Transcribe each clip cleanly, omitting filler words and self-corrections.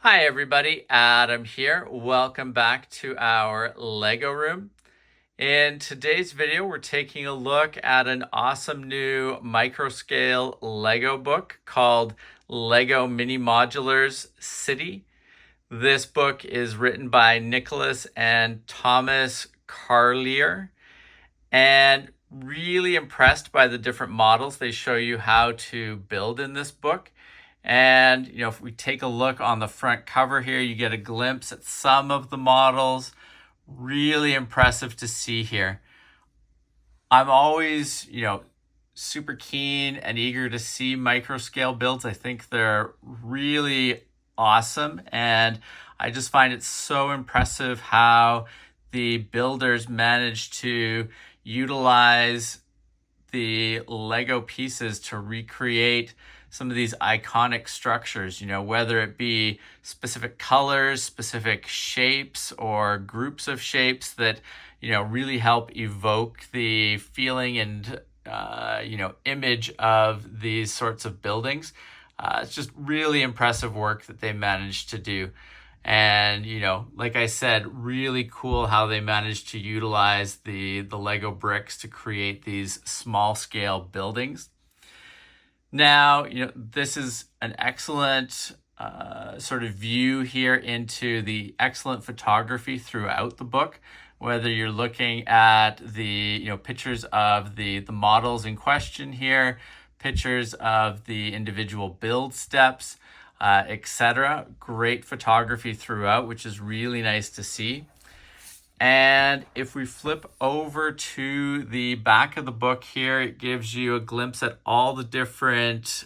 Hi everybody, Adam here. Welcome back to our Lego room. In today's video, we're taking a look at an awesome new microscale Lego book called Lego Mini Modulars City. This book is written by Nicholas and Thomas Carlier, and really impressed by the different models they show you how to build in this book. And, if we take a look on the front cover here, you get a glimpse at some of the models. Really impressive to see here. I'm always, super keen and eager to see micro scale builds. I think they're really awesome. And I just find it so impressive how the builders managed to utilize the Lego pieces to recreate some of these iconic structures, whether it be specific colors, specific shapes, or groups of shapes that, really help evoke the feeling and, image of these sorts of buildings. It's just really impressive work that they managed to do. And, like I said, really cool how they managed to utilize the Lego bricks to create these small scale buildings. Now, this is an excellent sort of view here into the excellent photography throughout the book, whether you're looking at the, pictures of the models in question here, pictures of the individual build steps, etc. Great photography throughout, which is really nice to see. And if we flip over to the back of the book here, it gives you a glimpse at all the different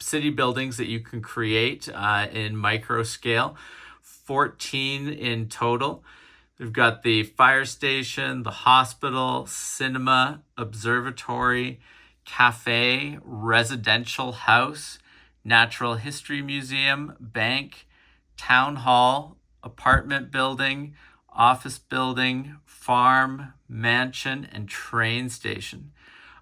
city buildings that you can create in micro scale, 14 in total. We've got the fire station, the hospital, cinema, observatory, cafe, residential house, natural history museum, bank, town hall, apartment building, office building, farm, mansion, and train station.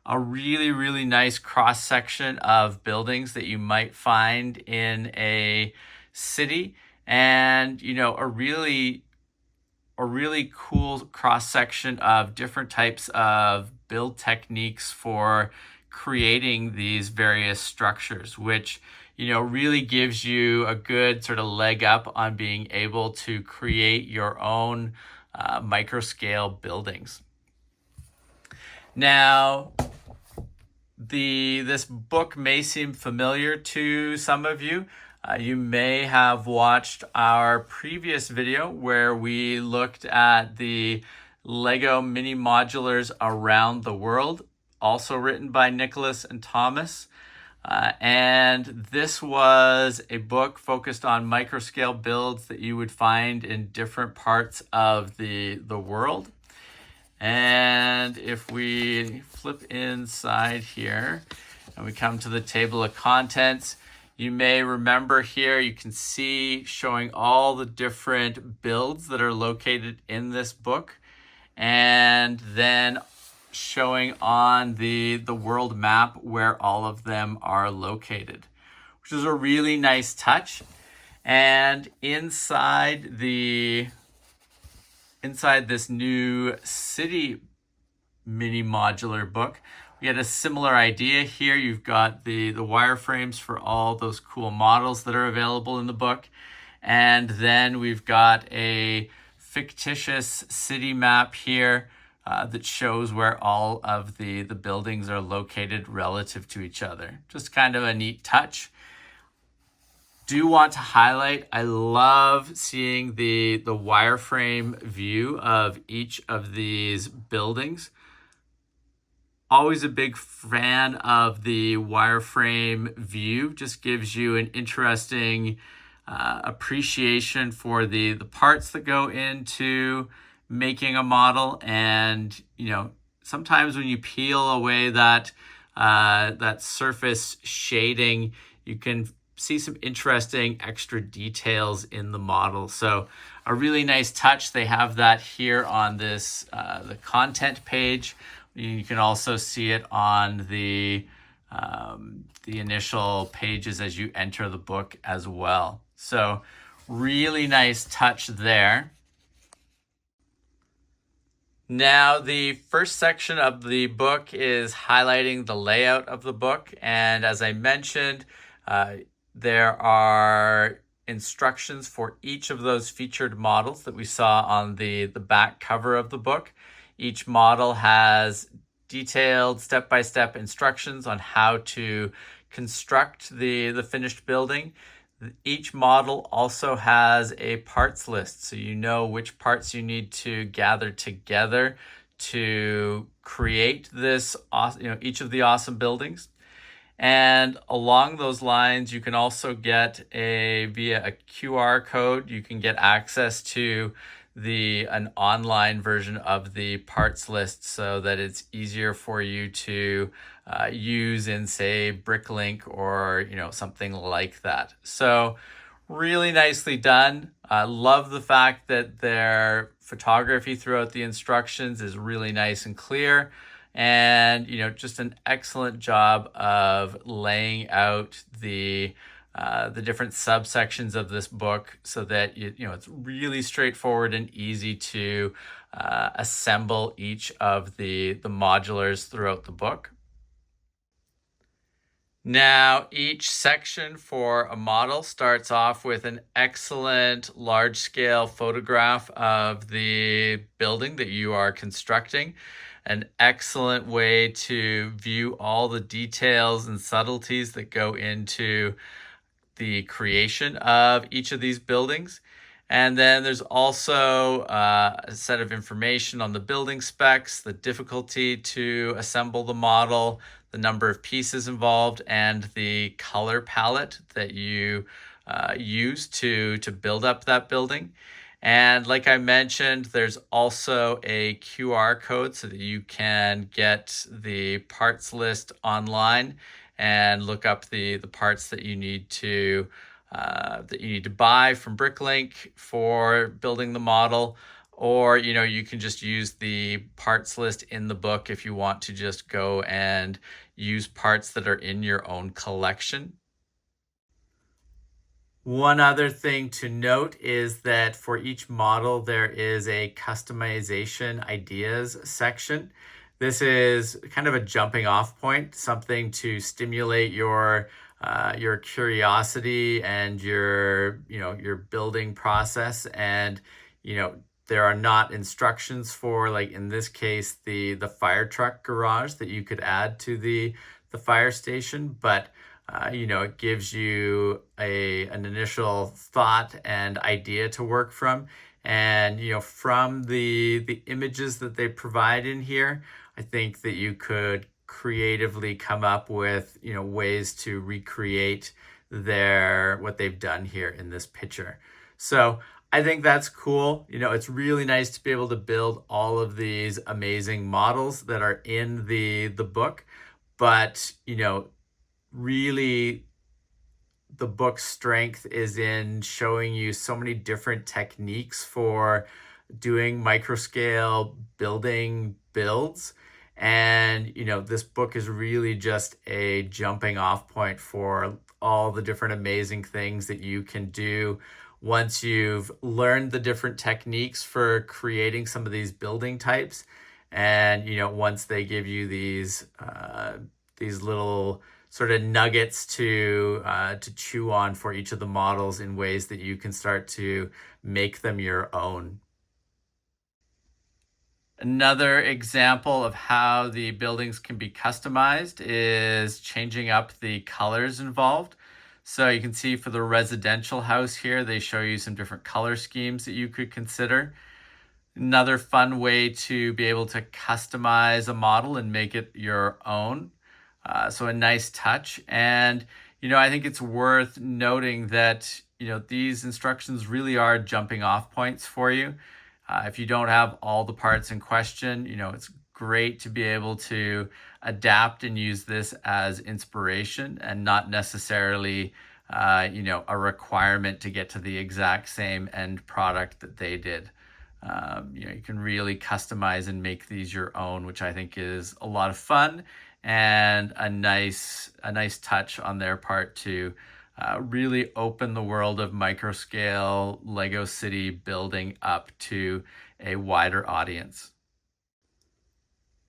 A really, really nice cross-section of buildings that you might find in a city, and a really cool cross-section of different types of build techniques for creating these various structures, which really gives you a good sort of leg up on being able to create your own micro scale buildings. Now, this book may seem familiar to some of you. You may have watched our previous video where we looked at the Lego Mini Modulars Around the World, also written by Nicholas and Thomas. And this was a book focused on microscale builds that you would find in different parts of the world. And if we flip inside here and we come to the table of contents, you may remember here, you can see showing all the different builds that are located in this book, and then showing on the world map where all of them are located, which is a really nice touch. And inside this new city mini modular book, we had a similar idea here. You've got the wireframes for all those cool models that are available in the book. And then we've got a fictitious city map here that shows where all of the buildings are located relative to each other. Just kind of a neat touch. Do want to highlight, I love seeing the wireframe view of each of these buildings. Always a big fan of the wireframe view. Just gives you an interesting appreciation for the parts that go into making a model. And, sometimes when you peel away that surface shading, you can see some interesting extra details in the model. So a really nice touch. They have that here on this the content page. You can also see it on the the initial pages as you enter the book as well. So really nice touch there. Now, the first section of the book is highlighting the layout of the book. And as I mentioned, there are instructions for each of those featured models that we saw on the back cover of the book. Each model has detailed step-by-step instructions on how to construct the finished building. Each model also has a parts list, so you know which parts you need to gather together to create this, each of the awesome buildings. And along those lines, you can also get via a QR code, you can get access to an online version of the parts list so that it's easier for you to use in, say, Bricklink or something like that. So really nicely done. I love the fact that their photography throughout the instructions is really nice and clear. And just an excellent job of laying out the different subsections of this book so that it's really straightforward and easy to assemble each of the modulars throughout the book. Now, each section for a model starts off with an excellent large-scale photograph of the building that you are constructing. An excellent way to view all the details and subtleties that go into the creation of each of these buildings. And then there's also a set of information on the building specs, the difficulty to assemble the model, the number of pieces involved, and the color palette that you use to build up that building. And like I mentioned, there's also a QR code so that you can get the parts list online and look up the parts that you need to buy from Bricklink for building the model. Or you can just use the parts list in the book if you want to just go and use parts that are in your own collection. One other thing to note is that for each model, there is a customization ideas section. This is kind of a jumping off point, something to stimulate your curiosity and your building process. And there are not instructions for, like in this case, the fire truck garage that you could add to the fire station, but it gives you an initial thought and idea to work from. And, from the images that they provide in here, I think that you could creatively come up with, ways to recreate what they've done here in this picture. So I think that's cool. It's really nice to be able to build all of these amazing models that are in the book, but, really the book's strength is in showing you so many different techniques for doing microscale builds. And, this book is really just a jumping off point for all the different amazing things that you can do once you've learned the different techniques for creating some of these building types. And, once they give you these little sort of nuggets to chew on for each of the models in ways that you can start to make them your own. Another example of how the buildings can be customized is changing up the colors involved. So you can see for the residential house here, they show you some different color schemes that you could consider. Another fun way to be able to customize a model and make it your own. So a nice touch. And, I think it's worth noting that, these instructions really are jumping off points for you. If you don't have all the parts in question, it's great to be able to adapt and use this as inspiration and not necessarily, a requirement to get to the exact same end product that they did. You can really customize and make these your own, which I think is a lot of fun and a nice touch on their part to really open the world of microscale Lego city building up to a wider audience.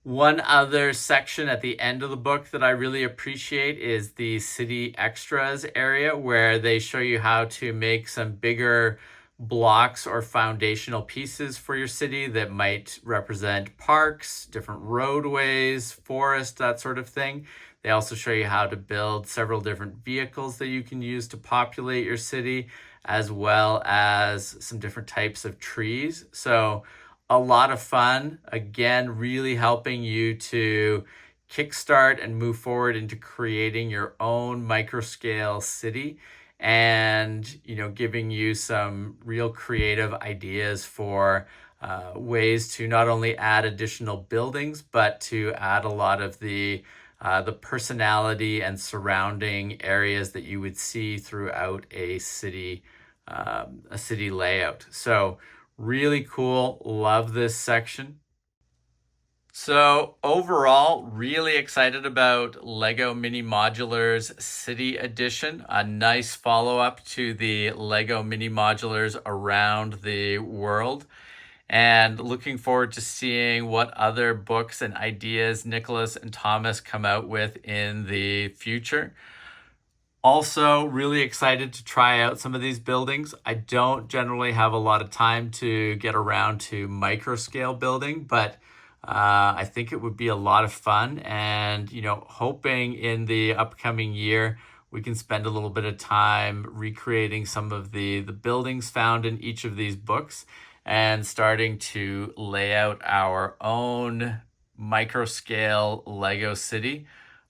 One other section at the end of the book that I really appreciate is the city extras area, where they show you how to make some bigger blocks or foundational pieces for your city that might represent parks, different roadways, forests, that sort of thing. They also show you how to build several different vehicles that you can use to populate your city, as well as some different types of trees. So a lot of fun. Again, really helping you to kickstart and move forward into creating your own microscale city, and giving you some real creative ideas for ways to not only add additional buildings, but to add a lot of the personality and surrounding areas that you would see throughout a city layout. So really cool. Love this section. So overall, really excited about Lego Mini Modulars City Edition, a nice follow-up to the Lego Mini Modulars around the world. And looking forward to seeing what other books and ideas Nicholas and Thomas come out with in the future. Also, really excited to try out some of these buildings. I don't generally have a lot of time to get around to micro scale building, but I think it would be a lot of fun. And, hoping in the upcoming year, we can spend a little bit of time recreating some of the buildings found in each of these books and starting to lay out our own micro scale Lego city.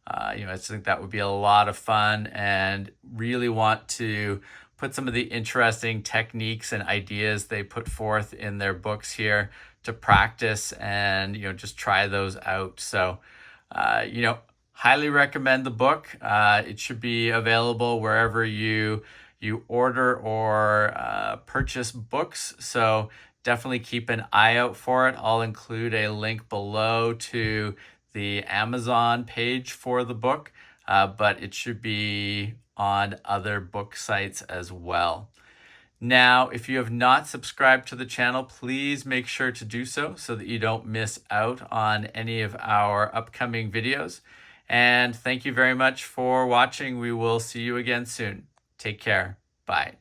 I think that would be a lot of fun, and really want to put some of the interesting techniques and ideas they put forth in their books here to practice and, just try those out. So, highly recommend the book. It should be available wherever you order or purchase books. So definitely keep an eye out for it. I'll include a link below to the Amazon page for the book, but it should be on other book sites as well. Now, if you have not subscribed to the channel, please make sure to do so that you don't miss out on any of our upcoming videos. And thank you very much for watching. We will see you again soon. Take care. Bye.